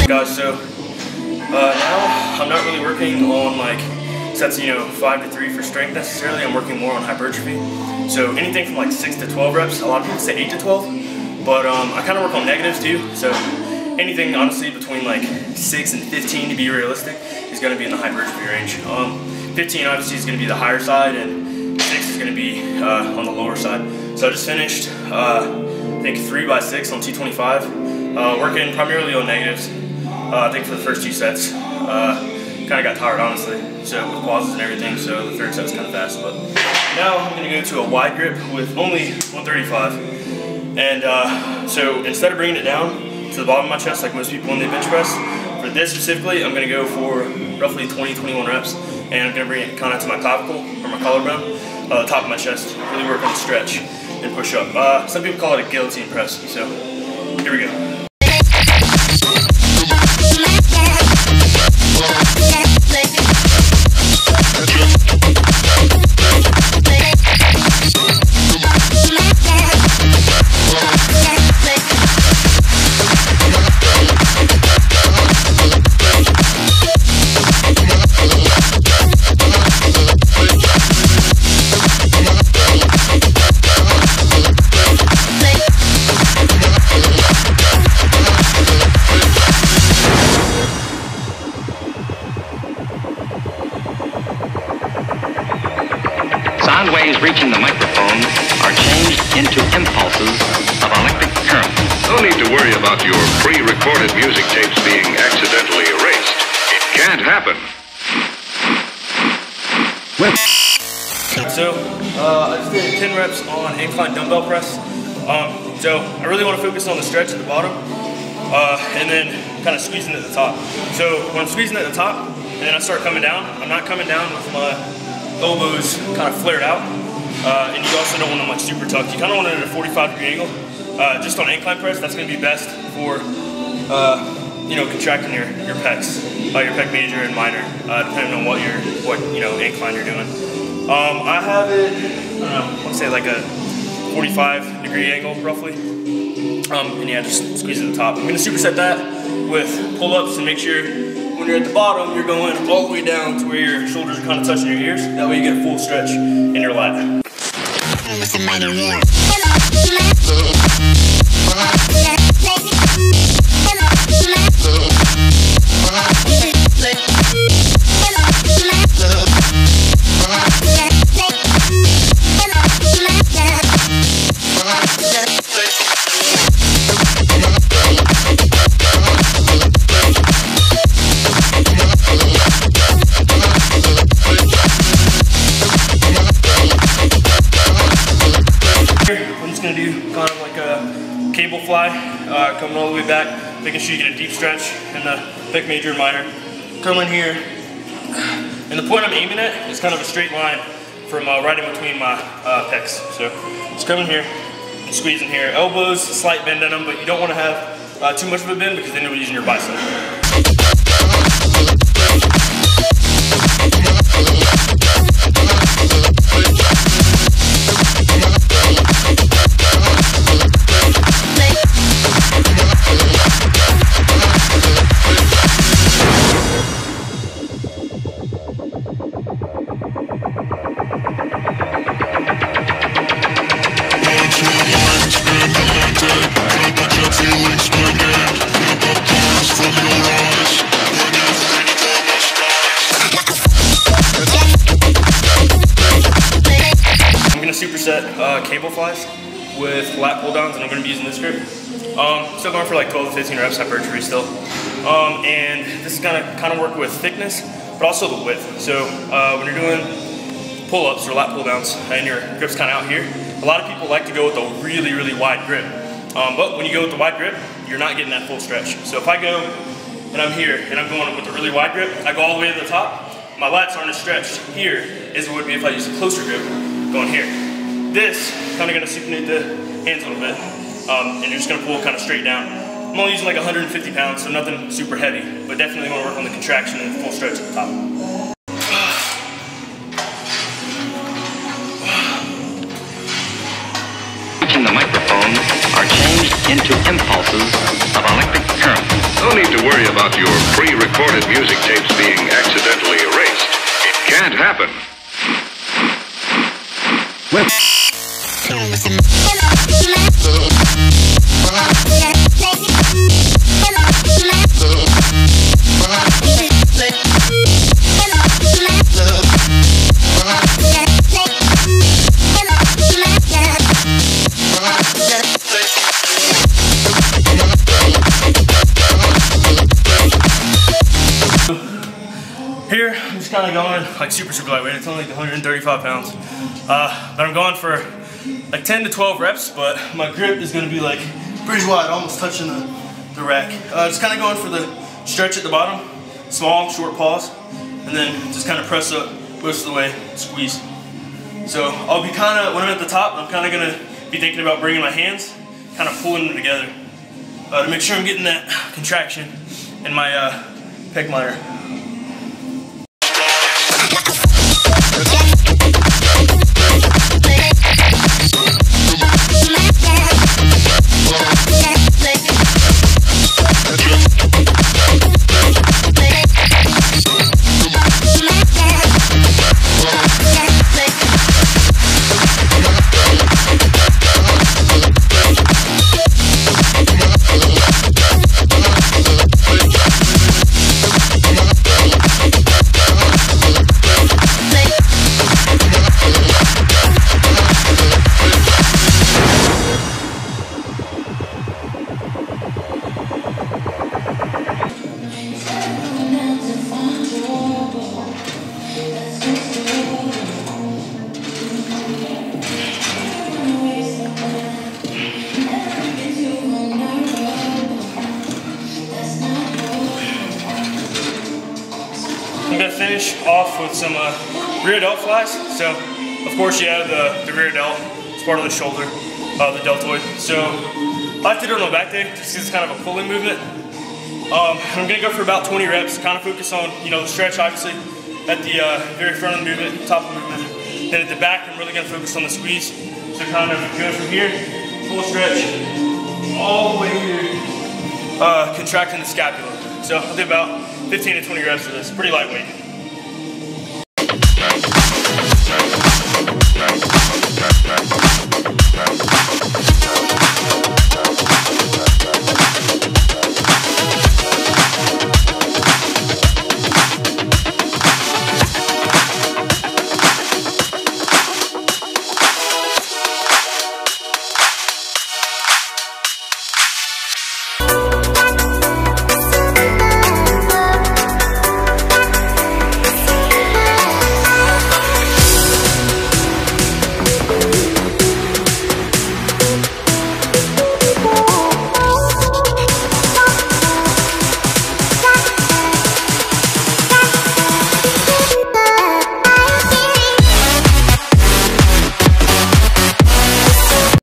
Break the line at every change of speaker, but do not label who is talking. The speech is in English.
Guys, so now I'm not really working on like sets, 5 to 3 for strength necessarily. I'm working more on hypertrophy. So anything from like 6 to 12 reps. A lot of people say 8 to 12, but I kind of work on negatives too. So anything honestly between like 6 and 15 to be realistic is going to be in the hypertrophy range. 15 obviously is going to be the higher side, and 6 is going to be on the lower side. So I just finished I think 3x6 on T25, working primarily on negatives. I think for the first 2 sets, kind of got tired honestly, so with pauses and everything, so the third set was kind of fast. But now I'm going to go to a wide grip with only 135, and so instead of bringing it down to the bottom of my chest like most people when they bench press, for this specifically I'm going to go for roughly 20-21 reps, and I'm going to bring it kind of to my clavicle or my collarbone, the top of my chest, really work on the stretch and push up. Some people call it a guillotine press, so here we go.
Sound waves reaching the microphone are changed into impulses of electric current.
No need to worry about your pre-recorded music tapes being accidentally erased. It can't happen.
So, I just did 10 reps on incline dumbbell press. So, I really want to focus on the stretch at the bottom, and then kind of squeezing at the top. So, when I'm squeezing at the top, and then I start coming down, I'm not coming down with my elbows kind of flared out, and you also don't want them like super tucked. You kind of want it at a 45-degree angle. Just on incline press, that's going to be best for contracting your pecs, your pec major and minor, depending on what incline you're doing. I have it, I don't know, let's say like a 45-degree angle roughly, and yeah, just squeeze at the top. I'm going to superset that with pull-ups and make sure when you're at the bottom, you're going all the way down to where your shoulders are kind of touching your ears. That way you get a full stretch in your lat. Going to do kind of like a cable fly, coming all the way back, making sure you get a deep stretch in the pec major and minor. Come in here, and the point I'm aiming at is kind of a straight line from right in between my pecs. So just come in here, squeeze in here, elbows, slight bend in them, but you don't want to have too much of a bend because then you'll be using your bicep.
Feelings, my man, from your eyes.
cable flies with lat pull downs, and I'm going to be using this grip. Still going for like 12 to 15 reps hypertrophy still. And this is going to kind of work with thickness, but also the width. So when you're doing pull-ups or lat pull downs and your grip's kind of out here, a lot of people like to go with a really, really wide grip. But when you go with the wide grip, you're not getting that full stretch. So if I go and I'm here and I'm going with a really wide grip, I go all the way to the top, my lats aren't as stretched here as it would be if I use a closer grip going here. This kind of going to supinate the hands a little bit, and you're just going to pull kind of straight down. I'm only using like 150 pounds, so nothing super heavy, but definitely want to work on the contraction and full stretch at the top.
Reaching the microphone are changed into impulses of electric current.
No need to worry about your pre-recorded music tapes being accidentally erased. It can't happen.
Here, I'm just kind of going like super lightweight. It's only like 135 pounds. But I'm going for like 10 to 12 reps, but my grip is going to be like pretty wide, almost touching the rack. Just kind of going for the stretch at the bottom, small, short pause, and then just kind of press up most of the way, squeeze. So I'll be kind of, when I'm at the top, I'm kind of going to be thinking about bringing my hands, kind of pulling them together to make sure I'm getting that contraction in my pec minor. I'm going to finish off with some rear delt flies. So, of course, you have the rear delt. It's part of the shoulder, the deltoid. So, I like to do it on the back day just because it's kind of a pulling movement. I'm going to go for about 20 reps, kind of focus on, the stretch, obviously, at the very front of the movement, top of the movement. Then at the back, I'm really going to focus on the squeeze. So, kind of go from here, full stretch, all the way here, contracting the scapula. So I'll do about 15 to 20 reps of this, pretty lightweight.